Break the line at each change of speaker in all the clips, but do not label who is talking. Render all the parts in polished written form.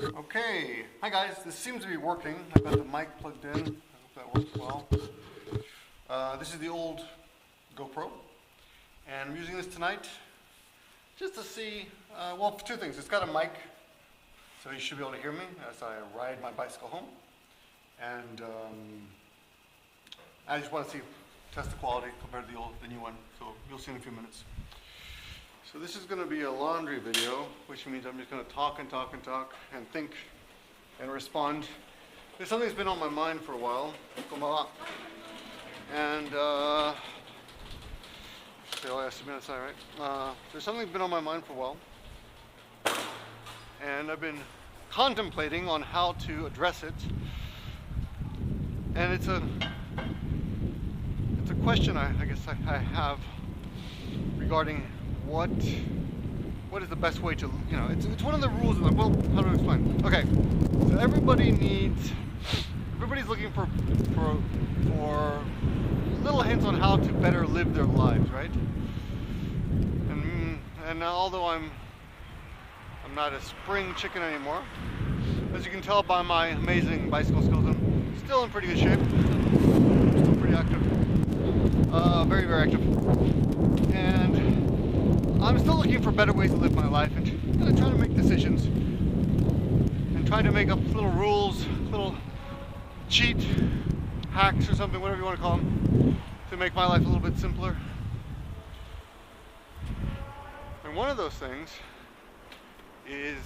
Okay, hi guys, this seems to be working. I've got the mic plugged in. I hope that works well. This is the old GoPro, and I'm using this tonight just to see, well, for two things. It's got a mic, so you should be able to hear me as I ride my bicycle home. And I just want to test the quality compared to the new one, so you'll see in a few minutes. So this is going to be a laundry video, which means I'm just going to talk and talk and talk and think and respond. There's something that's been on my mind for a while. And there's something that's been on my mind for a while. And I've been contemplating on how to address it. And it's a question I guess I have regarding what is the best way to, it's one of the rules of life. Well, how do I explain? Okay, so everybody's looking for little hints on how to better live their lives, right? And although I'm not a spring chicken anymore, as you can tell by my amazing bicycle skills, I'm still in pretty good shape. I'm still pretty active, very, very active, and I'm still looking for better ways to live my life and kind of trying to make decisions and trying to make up little rules, little cheat hacks or something, whatever you want to call them, to make my life a little bit simpler. And one of those things is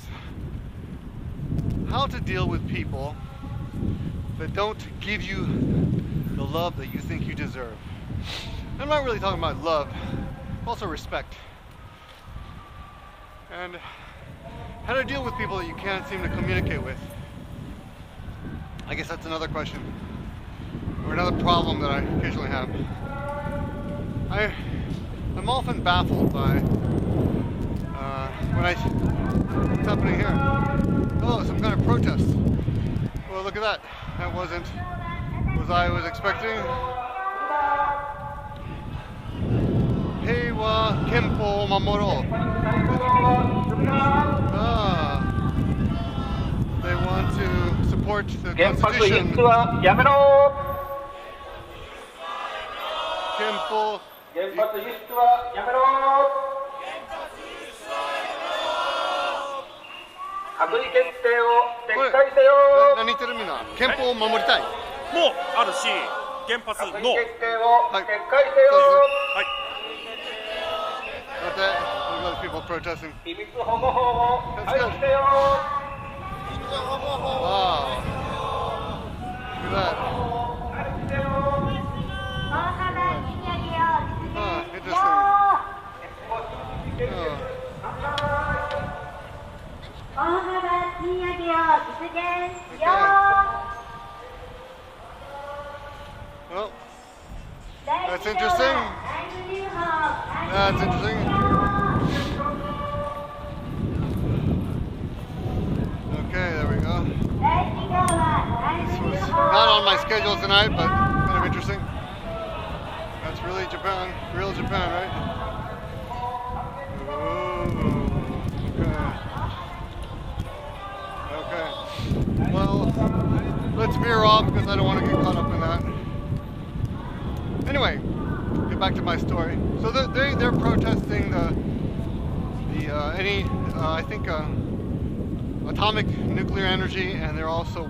how to deal with people that don't give you the love that you think you deserve. I'm not really talking about love, also respect. And how to deal with people that you can't seem to communicate with. I guess that's another question, or another problem that I occasionally have. I'm often baffled by what's happening here? Oh, some kind of protest. Well, look at that. That wasn't what I was expecting. Heiwa Kenpo Mamoro. They want to support the Constitution. Kenpo.何言ってるみんな。憲法を守りたい。
もあるし、原発の。はい。はい。
Look at people protesting. That's good. Wow. Look at that. Interesting. Well, that's interesting. That's interesting. Okay, there we go. This was not on my schedule tonight, but kind of interesting. That's really Japan, real Japan, right? Ooh, okay. Well, let's veer off because I don't want to get caught up in that. Anyway, get back to my story. So they're protesting atomic nuclear energy, and they also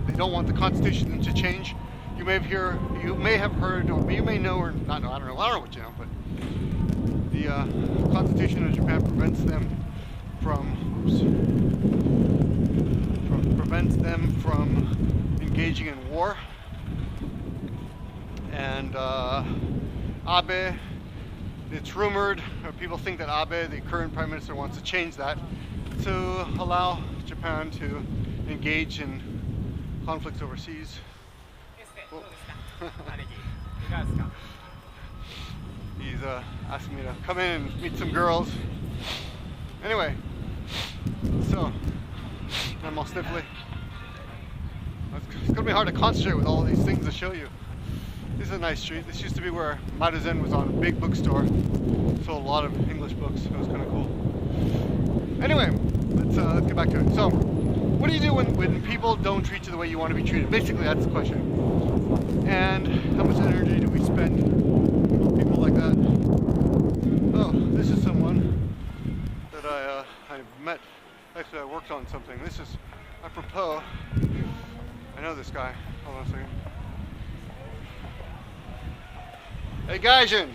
they don't want the Constitution to change. You may have heard, or you may know, or not know. I don't know what you know, but the Constitution of Japan prevents them from engaging in war. And Abe, it's rumored, or people think that Abe, the current prime minister, wants to change that to allow Japan to engage in conflicts overseas. Oh. He's asking me to come in and meet some girls. Anyway, so I'm all sniffly. It's gonna be hard to concentrate with all of these things to show you. This is a nice street. This used to be where Maruzen was on, a big bookstore. Sold a lot of English books. It was kind of cool. Anyway, let's get back to it. So, what do you do when people don't treat you the way you want to be treated? Basically, that's the question. And how much energy do we spend on people like that? Oh, this is someone that I met. Actually, I worked on something. This is apropos. I know this guy. Hold on a second. Hey, Gaijin.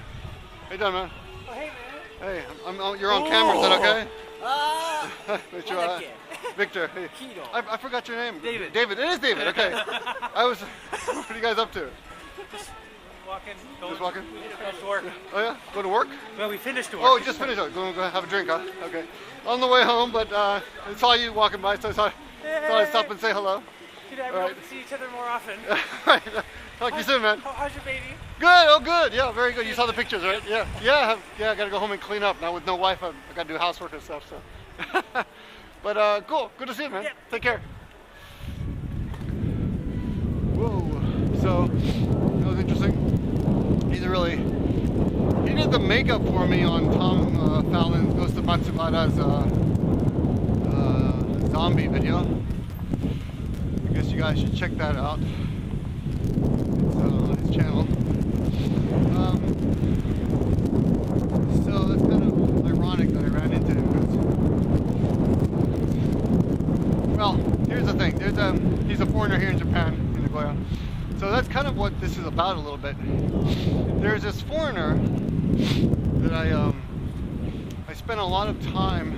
How you doing, man?
Oh, hey, man.
Hey, you're on camera. Is that okay?
Victor.
Victor. Hey. I forgot your name.
David.
David. It is David. Okay. What are you guys up to?
Just walking.
Just walking?
Go to work.
Oh yeah? Go to work?
Well, we finished work.
Oh, just finished. Going to have a drink, huh? Okay. On the way home, but I saw you walking by, so I thought I'd stop and say hello.
We hope to see each other more often.
Right. Talk to you soon, man.
How's your baby?
Good. Oh, good. Yeah, very good. You saw the pictures, right? Yeah. Yeah. I got to go home and clean up now with no wife. I got to do housework and stuff. So. But cool. Good to see you, man.
Yeah.
Take care. Whoa. So that was interesting. He did the makeup for me on Tom Fallon's Ghost of Matsubara's zombie video. I guess you guys should check that out. It's on his channel. So that's kind of ironic that I ran into him. Well, here's the thing. He's a foreigner here in Japan, in Nagoya. So that's kind of what this is about a little bit. There's this foreigner that I spent a lot of time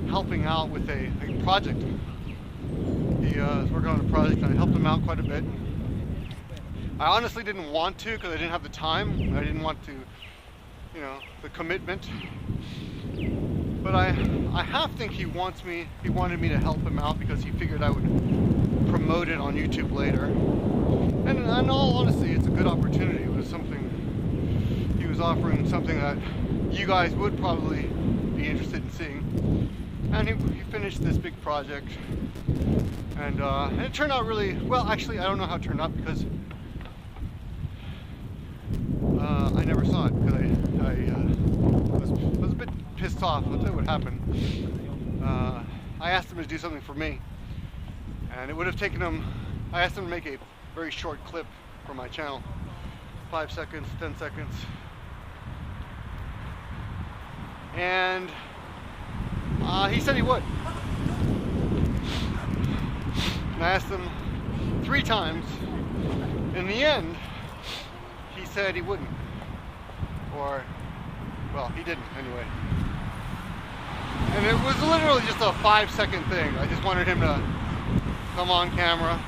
helping out with a project. He was working on a project and I helped him out quite a bit. I honestly didn't want to because I didn't have the time. I didn't want to, the commitment. But I half think he wanted me to help him out because he figured I would promote it on YouTube later. And in all honesty, it's a good opportunity. It was something, he was offering something that you guys would probably be interested in seeing. And he finished this big project. And it turned out really, well, actually, I don't know how it turned out because I never saw it because I was a bit pissed off. I'll tell you what happened. I asked him to do something for me, and it would have taken him, I asked him to make a very short clip for my channel. 5 seconds, 10 seconds. And he said he would. And I asked him 3 times. In the end, he said he wouldn't. Or, well, he didn't anyway. And it was literally just a 5-second thing. I just wanted him to come on camera,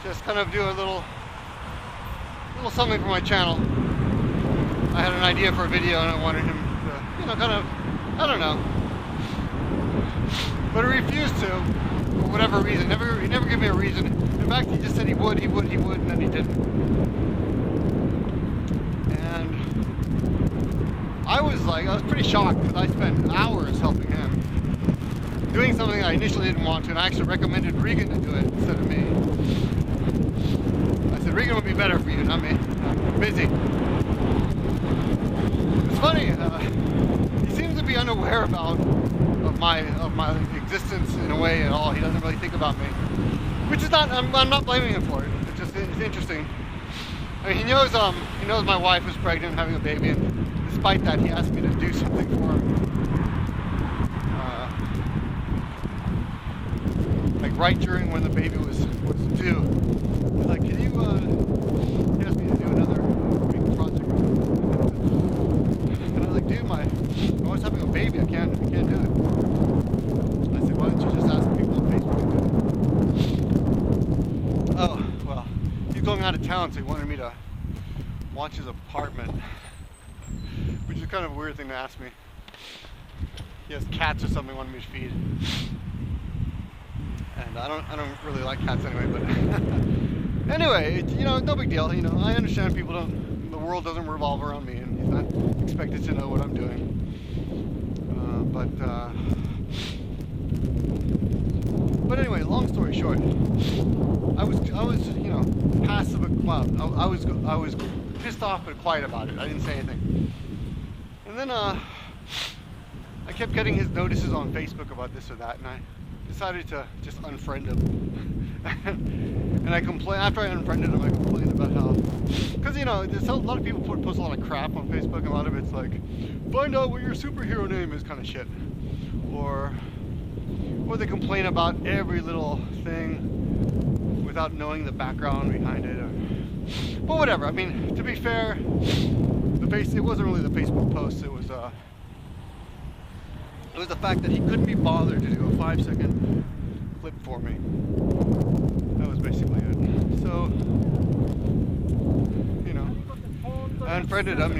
just kind of do a little something for my channel. I had an idea for a video and I wanted him to, kind of, I don't know. But he refused to, for whatever reason. He never gave me a reason. In fact, he just said he would, and then he didn't. And I was pretty shocked because I spent hours helping him, doing something I initially didn't want to, and I actually recommended Regan to do it instead of me. I said, Regan would be better for you, not me. I'm busy. It's funny, he seems to be unaware of my existence in a way at all. He doesn't really think about me, which is not, I'm not blaming him for it. It's interesting. I mean, he knows my wife was pregnant and having a baby, and despite that, he asked me to do something for him. Like right during when the baby was due. He's like, can you, he asked me to do another big project. And I was like, dude, my wife's having a baby, I can't do it. I said, why don't you just ask people on Facebook to do it? Oh, well, he's going out of town, so he wanted me to watch his apartment, which is kind of a weird thing to ask me. He has cats or something he wanted me to feed. And I don't really like cats anyway, but anyway, no big deal. I understand the world doesn't revolve around me, and he's not expected to know what I'm doing. But anyway, long story short, I was passive. Well, I was pissed off but quiet about it. I didn't say anything. And then I kept getting his notices on Facebook about this or that, and decided to just unfriend him. And I complained, after I unfriended him, I complained about how, because you know, there's a lot of people post a lot of crap on Facebook, and a lot of it's like, find out what your superhero name is kind of shit. Or they complain about every little thing without knowing the background behind it. But whatever, I mean, to be fair, it wasn't really the Facebook post, it was the fact that he couldn't be bothered to do a 5-second clip for me. That was basically it. So, you know, I unfriended him,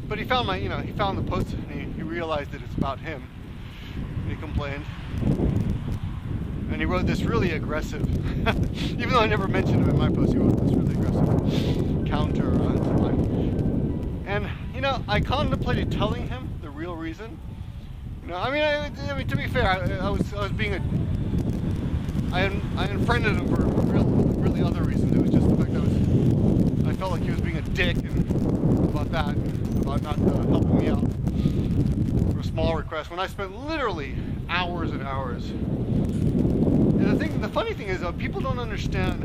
but he found he found the post, and he realized that it's about him, and he complained. And he wrote this really aggressive, even though I never mentioned him in my post, he wrote this really aggressive counter to mine. And, you know, I contemplated telling him the real reason. You know, I mean, to be fair, I was being I unfriended him for really other reasons. It was just the fact that I felt like he was being a dick about that, about not helping me out for a small request, when I spent literally hours and hours. And the funny thing is, people don't understand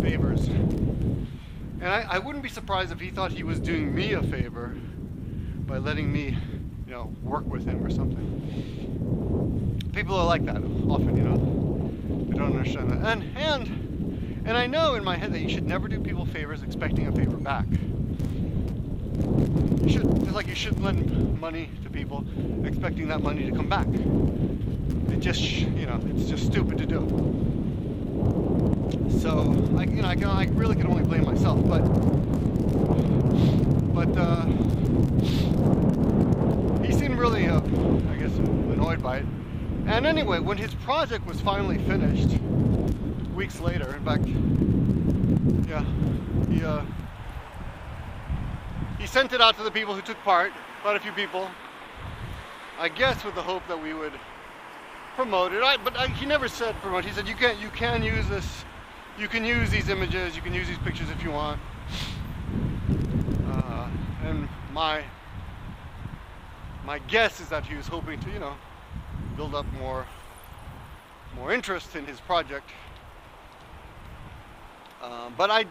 favors. And I wouldn't be surprised if he thought he was doing me a favor by letting me, you know, work with him or something. People are like that often, you know. They don't understand that. And I know in my head that you should never do people favors expecting a favor back. You should, just like you shouldn't lend money to people expecting that money to come back. It just, you know, it's just stupid to do. So, I really can only blame myself, but he seemed really, I guess, annoyed by it. And anyway, when his project was finally finished, weeks later, in fact, yeah, he sent it out to the people who took part, quite a few people, I guess with the hope that we would promote it. But he never said promote. He said you can use this, you can use these images, you can use these pictures if you want. And my guess is that he was hoping to, you know, build up more interest in his project. But I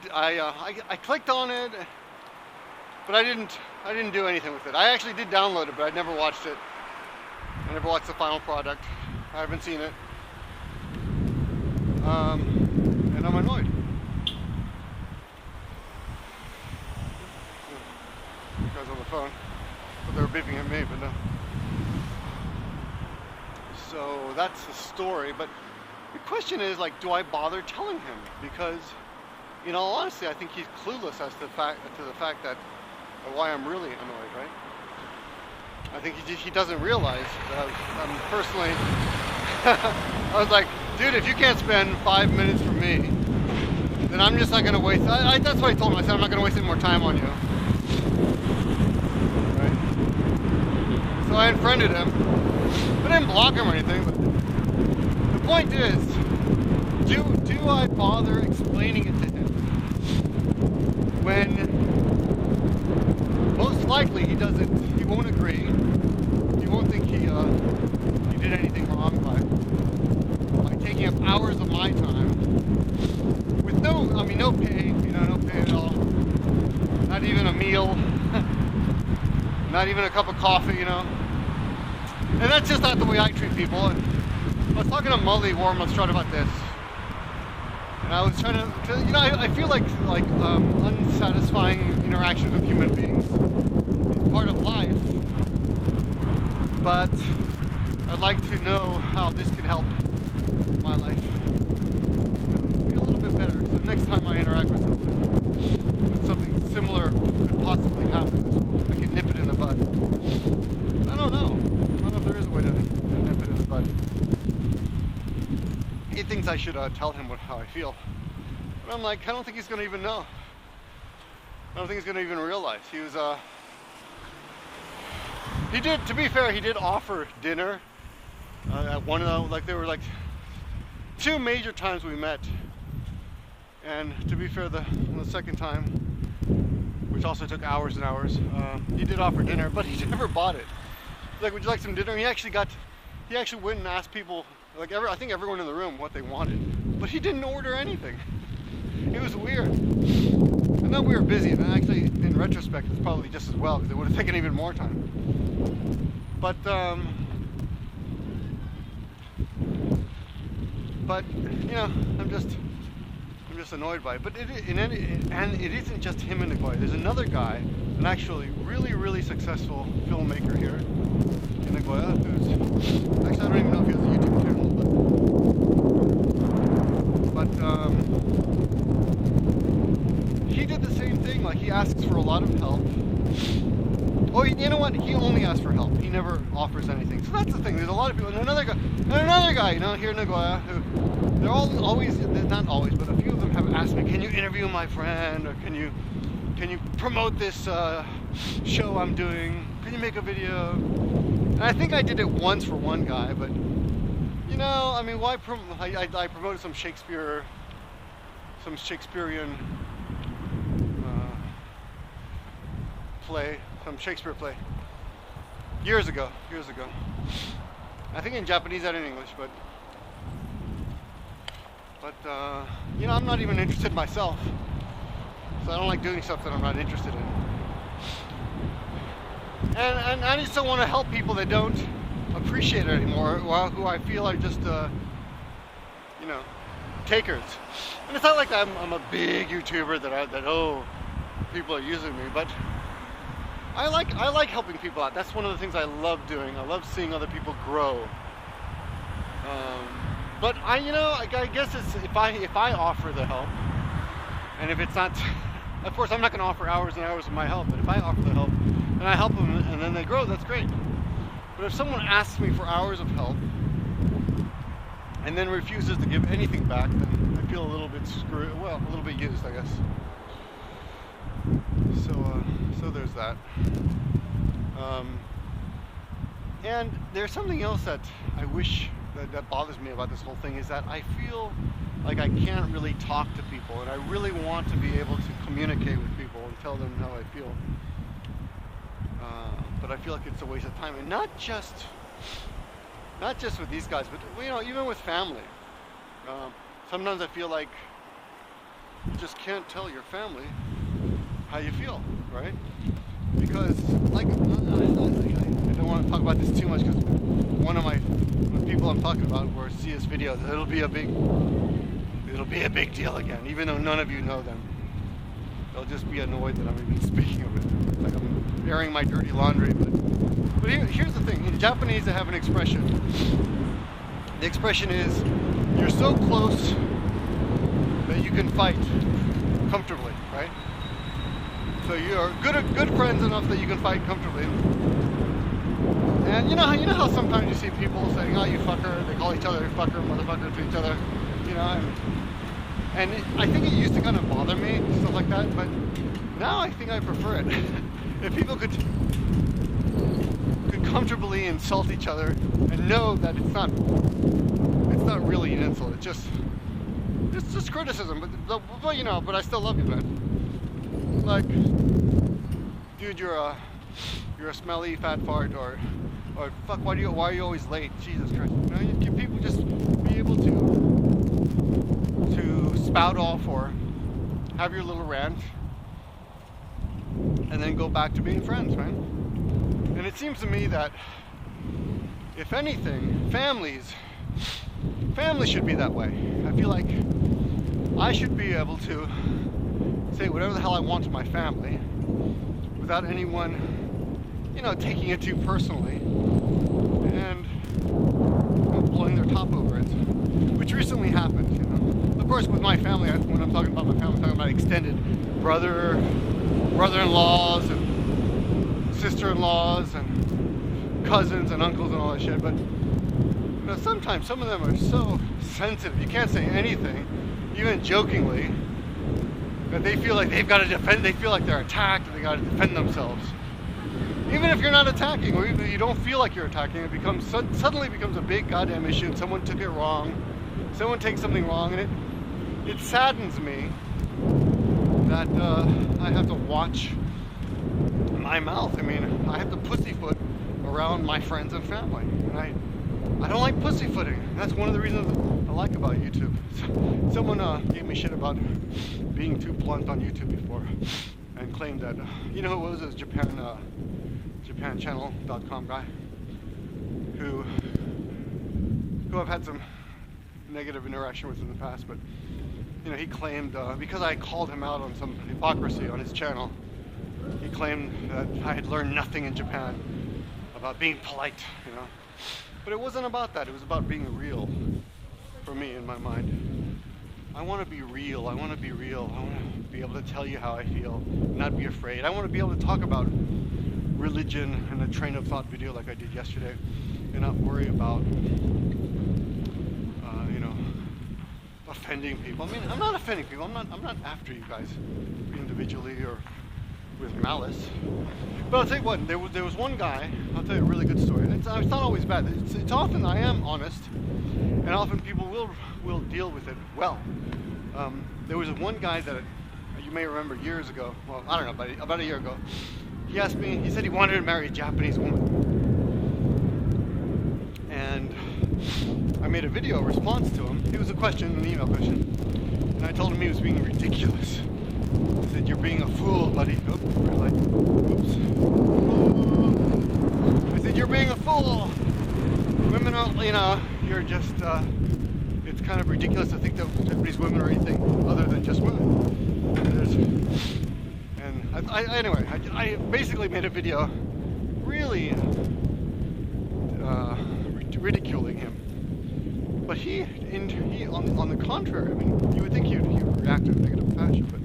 clicked on it, but I didn't do anything with it. I actually did download it, but I never watched it. I never watched the final product. I haven't seen it. And I'm annoyed. Guys on the phone. But they were beeping at me, but no. So that's the story. But the question is, like, do I bother telling him? Because, you know, honestly, I think he's clueless as to the fact that why I'm really annoyed, right? I think he doesn't realize that I'm personally. I was like, dude, if you can't spend 5 minutes for me, then I'm just not going to waste. That's what I told him. I said, I'm not going to waste any more time on you. Right? So I unfriended him. I didn't block him or anything. But the point is, do I bother explaining it to him when most likely he won't agree. He won't think he did anything wrong by taking up hours of my time with no pay, you know, no pay at all. Not even a meal, not even a cup of coffee, you know. And that's just not the way I treat people. And I was talking to Mully Warmstrut about this. And I was trying to, you know, I feel like unsatisfying interactions with human beings is part of life. But I'd like to know how this can help my life be a little bit better. So next time I interact with something similar could possibly happen, I can nip it in the bud. I don't know if there is a way to nip it in the bud. He thinks I should tell him how I feel. But I'm like, I don't think he's going to even know. I don't think he's going to even realize. He was, to be fair, he did offer dinner at one of the, like, there were like 2 major times we met. And to be fair, the second time, which also took hours and hours, he did offer dinner, but he never bought it. Like, would you like some dinner? He actually got he actually went and asked people, like I think everyone in the room, what they wanted, but he didn't order anything. It was weird. I know we were busy, and actually, in retrospect, it's probably just as well because it would have taken even more time. But you know, I'm just annoyed by it. But it isn't just him in Nagoya. There's another guy, an actually really successful filmmaker here in Nagoya, who's actually, I don't even know if he has a YouTube channel, but he did the same thing. Like, he asks for a lot of help. Oh, you know what? He only asks for help. He never offers anything. So that's the thing. There's a lot of people. And another guy, you know, here in Nagoya, who they're always, not always, but a few of them have asked me, "Can you interview my friend? Or can you promote this show I'm doing? Can you make a video?" And I think I did it once for one guy, but you know, I mean, why? I promoted some Shakespearean play, some Shakespeare play, years ago. I think in Japanese and in English, but you know, I'm not even interested myself, so I don't like doing stuff that I'm not interested in. And I just don't want to help people that don't appreciate it anymore, who I feel are just you know, takers. And it's not like I'm a big YouTuber that oh, people are using me, but I like helping people out. That's one of the things I love doing. I love seeing other people grow. But you know, I guess it's if I offer the help, and if it's not, of course I'm not going to offer hours and hours of my help. But if I offer the help and I help them and then they grow, that's great. But if someone asks me for hours of help and then refuses to give anything back, then I feel a little bit screwed. Well, a little bit used, I guess. So there's that. And there's something else that I wish that bothers me about this whole thing, is that I feel like I can't really talk to people, and I really want to be able to communicate with people and tell them how I feel. But I feel like it's a waste of time, and not just with these guys, but you know, even with family. Sometimes I feel like you just can't tell your family how you feel, right? Because, like, I don't want to talk about this too much, because one of the people I'm talking about will see this video, it'll be a big deal again, even though none of you know them. They'll just be annoyed that I'm even speaking of it. Like I'm airing my dirty laundry. But here's the thing. In Japanese, they have an expression. The expression is, you're so close that you can fight comfortably, right? So you're good friends enough that you can fight comfortably. And you know how sometimes you see people saying, "Oh, you fucker," they call each other fucker, motherfucker to each other, you know. And I think it used to kind of bother me, stuff like that, but now I think I prefer it. If people could comfortably insult each other and know that it's not really an insult, it's just criticism, but you know, but I still love you, man. Like, dude, you're a smelly fat fart, or fuck, why are you always late? Jesus Christ. You know, people just be able to spout off or have your little rant and then go back to being friends, right? And it seems to me that, if anything, families should be that way. I feel like I should be able to say whatever the hell I want to my family without anyone, you know, taking it too personally and blowing their top over it, which recently happened, you know. Of course, with my family, when I'm talking about my family, I'm talking about extended brother-in-laws and sister-in-laws and cousins and uncles and all that shit. But you know, sometimes some of them are so sensitive. You can't say anything, even jokingly, that they feel like they've got to defend. They feel like they're attacked and they got to defend themselves. Even if you're not attacking, or even if you don't feel like you're attacking, it suddenly becomes a big goddamn issue. And someone took it wrong. Someone takes something wrong, and it saddens me that I have to watch my mouth. I mean, I have to pussyfoot around my friends and family, and pussyfooting. That's one of the reasons I like about YouTube. Someone gave me shit about being too blunt on YouTube before, and claimed that, you know who it was? It was JapanChannel.com guy, who I've had some negative interaction with in the past, but you know, he claimed, because I called him out on some hypocrisy on his channel, he claimed that I had learned nothing in Japan about being polite, you know. But it wasn't about that, it was about being real, for me, in my mind. I want to be real, I want to be real, I want to be able to tell you how I feel, not be afraid. I want to be able to talk about religion in a train of thought video like I did yesterday, and not worry about, you know, offending people. I mean, I'm not offending people, I'm not after you guys individually or with malice. But I'll tell you what, there was one guy, I'll tell you a really good story. It's not always bad. It's often I am honest, and often people will deal with it well. There was one guy that you may remember years ago, well, I don't know, about a year ago. He asked me, he said he wanted to marry a Japanese woman. And I made a video response to him. It was a question, an email question. And I told him he was being ridiculous. I said, "You're being a fool, buddy." Oh, red light. Oops. I said, "You're being a fool. Women are, you know, you're just, it's kind of ridiculous to think that Japanese women are anything other than just women." Anyway, I basically made a video really ridiculing him. But he on the contrary, I mean, you would think he would react in a negative fashion, but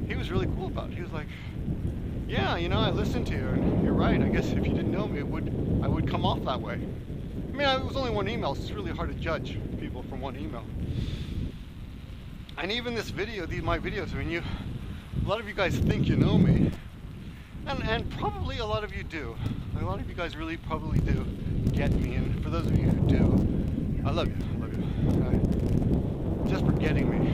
he was really cool about it. He was like, "Yeah, you know, I listened to you, and you're right. I guess if you didn't know me, I would come off that way." I mean, it was only one email, so it's really hard to judge people from one email. And even this video, my videos, I mean, a lot of you guys think you know me, and probably a lot of you do. A lot of you guys really probably do get me, and for those of you who do, I love you. I love you. Just for getting me,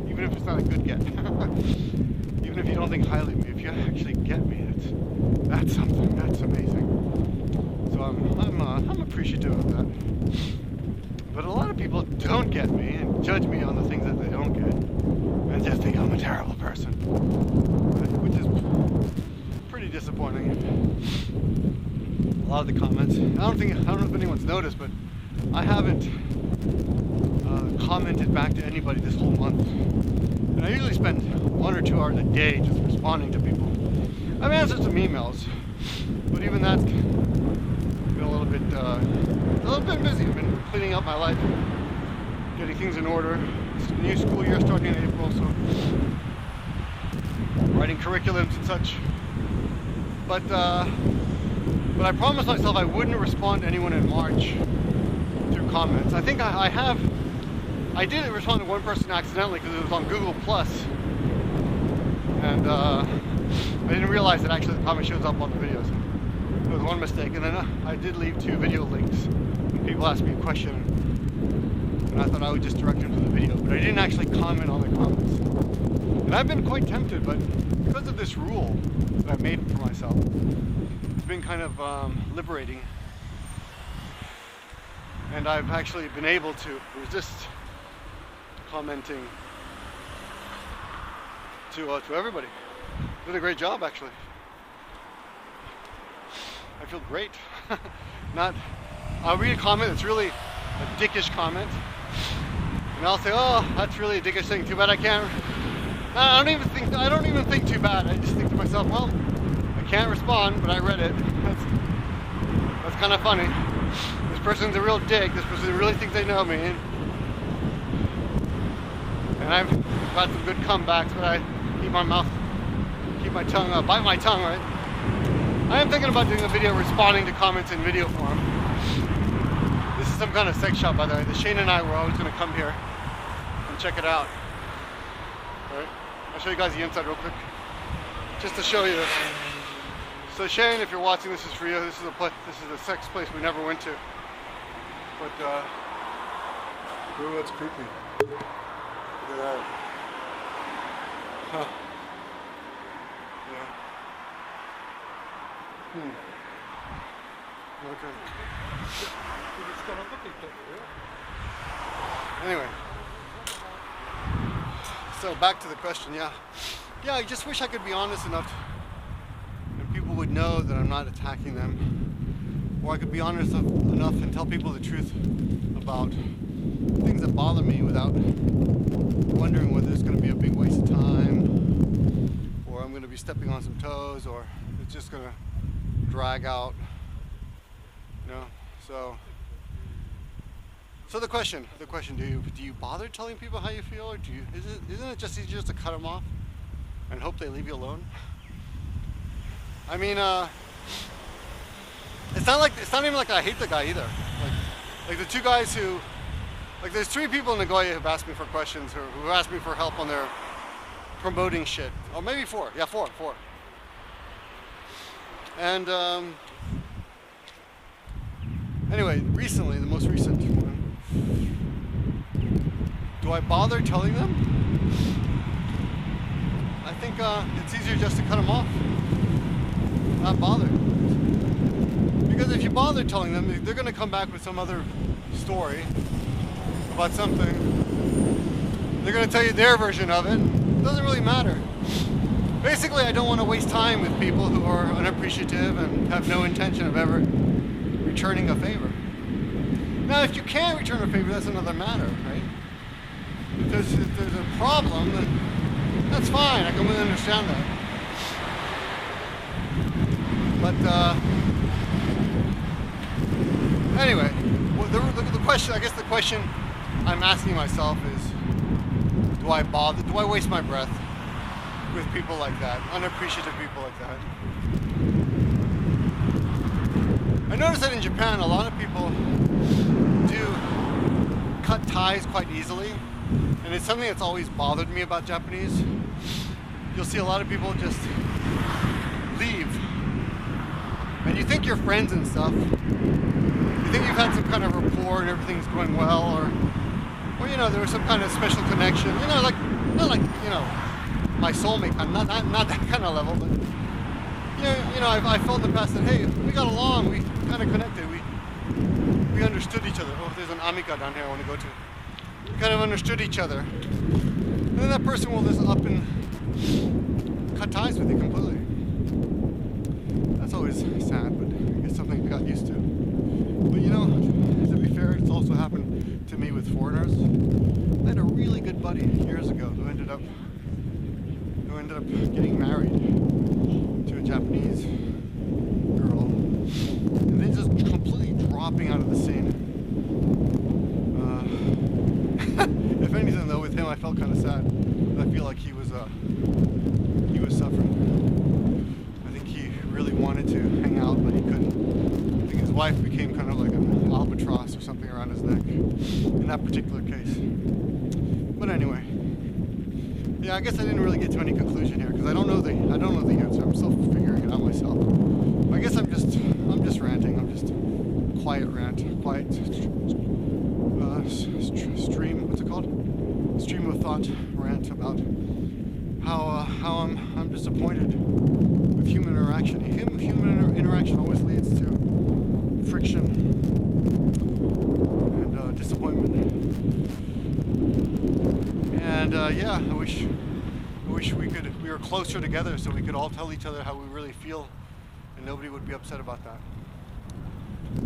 even if it's not a good get. Even if you don't think highly of me, if you actually get me, that's something. That's amazing. So I'm appreciative of that. But a lot of people don't get me and judge me on the things that they don't get, and just think I'm a terrible person, which is pretty disappointing. A lot of the comments, I don't know if anyone's noticed, but I haven't commented back to anybody this whole month. And I usually spend 1 or 2 hours a day just responding to people. I've answered some emails, but even that's been a little bit busy. I've been cleaning up my life, getting things in order. It's a new school year starting in April, so writing curriculums and such. But I promised myself I wouldn't respond to anyone in March through comments. I think I did respond to one person accidentally because it was on Google Plus, and I didn't realize that actually the comment shows up on the videos. It was one mistake, and then I did leave 2 video links. People asked me a question, and I thought I would just direct them to the video, but I didn't actually comment on the comments. And I've been quite tempted, but because of this rule that I've made for myself, it's been kind of liberating, and I've actually been able to resist commenting to everybody. Did a great job, actually. I feel great. I'll read a comment that's really a dickish comment, and I'll say, "Oh, that's really a dickish thing. Too bad I can't." I don't even think too bad. I just think to myself, well, I can't respond, but I read it. That's kind of funny. This person's a real dick. This person really thinks they know me, and I've got some good comebacks, but I bite my tongue, right? I am thinking about doing a video responding to comments in video form. This is some kind of sex shop, by the way. Shane and I were always going to come here and check it out. All right, I'll show you guys the inside real quick, just to show you. So Shane, if you're watching, this is for you. This is a sex place we never went to. But ooh, that's creepy. Look at that. Huh. Yeah. Okay. Anyway, so back to the question. Yeah, I just wish I could be honest enough, and people would know that I'm not attacking them, or I could be honest enough and tell people the truth about things that bother me without wondering whether it's going to be a big waste of time, or I'm going to be stepping on some toes, or it's just going to drag out, you know. So the question, do you bother telling people how you feel, or isn't it just easier just to cut them off and hope they leave you alone? I mean, it's not even like I hate the guy either. Like the two guys who, like there's 3 people in Nagoya who've asked me for questions, who asked me for help on their promoting shit, or maybe 4. Yeah, 4. And anyway, recently, the most recent one. Do I bother telling them? I think it's easier just to cut them off. Not bother. Because if you bother telling them, they're going to come back with some other story about something. They're going to tell you their version of it. It doesn't really matter. Basically, I don't want to waste time with people who are unappreciative and have no intention of ever returning a favor. Now, if you can't return a favor, that's another matter, right? If there's a problem, then that's fine. I can really understand that. But anyway, well, the question, I guess the question I'm asking myself is, do I waste my breath with people like that, unappreciative people like that? I noticed that in Japan, a lot of people do cut ties quite easily, and it's something that's always bothered me about Japanese. You'll see a lot of people just leave, and you think you're friends and stuff. You think you've had some kind of rapport and everything's going well, or you know, there was some kind of special connection. You know, like not like, you know, my soulmate, not that kind of level, but you know, I felt in the past that, hey, we got along, we kind of connected, we understood each other. Oh, there's an Amica down here I want to go to. We kind of understood each other. And then that person will just up and cut ties with you completely. That's always sad, but it's something I got used to. But you know, to be fair, it's also happened to me with foreigners. I had a really good buddy years ago who ended up getting married to a Japanese girl, and then just completely dropping out of the scene. If anything, though, with him, I felt kind of sad. I feel like he was suffering. I think he really wanted to hang out, but he couldn't. I think his wife became kind of like an albatross or something around his neck in that particular case. But anyway, yeah, I guess I didn't really get to any conclusion here because I don't know the answer. I'm still figuring it out myself. I guess I'm just ranting. I'm just quiet stream. What's it called? Stream of thought rant about how I'm disappointed with human interaction. Human interaction always leads to friction and disappointment. And yeah, I wish we were closer together so we could all tell each other how we really feel, and nobody would be upset about that.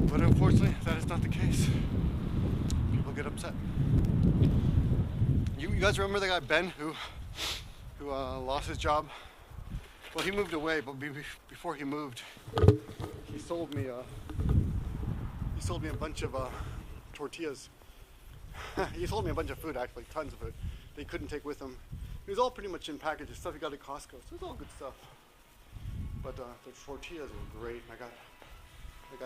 But unfortunately, that is not the case. People get upset. You guys remember the guy Ben who lost his job? Well, he moved away, but before he moved, he sold me a bunch of tortillas. He sold me a bunch of food, actually, tons of it. They couldn't take with them. It was all pretty much in packages, stuff he got at Costco. So it was all good stuff. But the tortillas were great. I got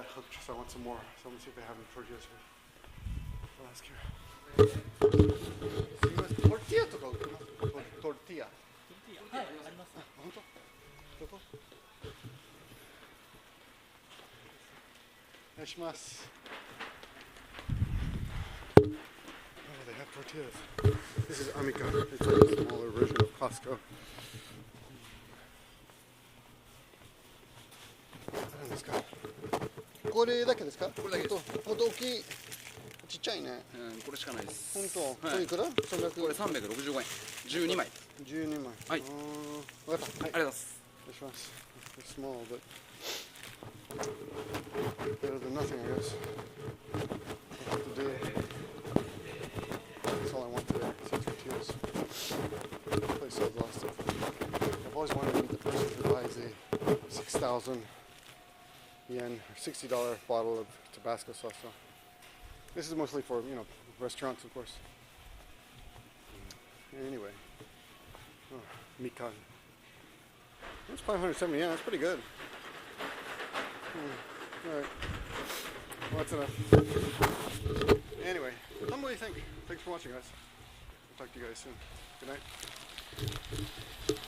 hooked, so I want some more. So I'm gonna see if they have any tortillas here. I'll ask here. Tortillaとか売ってます？tortilla。はい、あります。本当？どこ？お願いします。Oh, they have tortillas. This is Amica. It's like a smaller version of Costco. 何ですか？これだけですか？これだけです。もっと大きいちっちゃいね。
うん、これしかないです。
本当。
はい、
これいくら？
これ365円。12枚。
12枚。
はい。
わかった。はい。
ありがとうございます。
お願いします。It's small, but better than nothing, I guess. What to do? That's all I want today. Some tortillas. This place sells a lot of stuff. I've always wanted to meet the person who buys a 6,000 yen or $60 bottle of Tabasco sauce. So this is mostly for, you know, restaurants, of course. Anyway, oh, mikan. That's 570 yen. That's pretty good. All right. Well, that's enough. Anyway, what do you think? Thanks for watching, guys. I'll talk to you guys soon. Good night.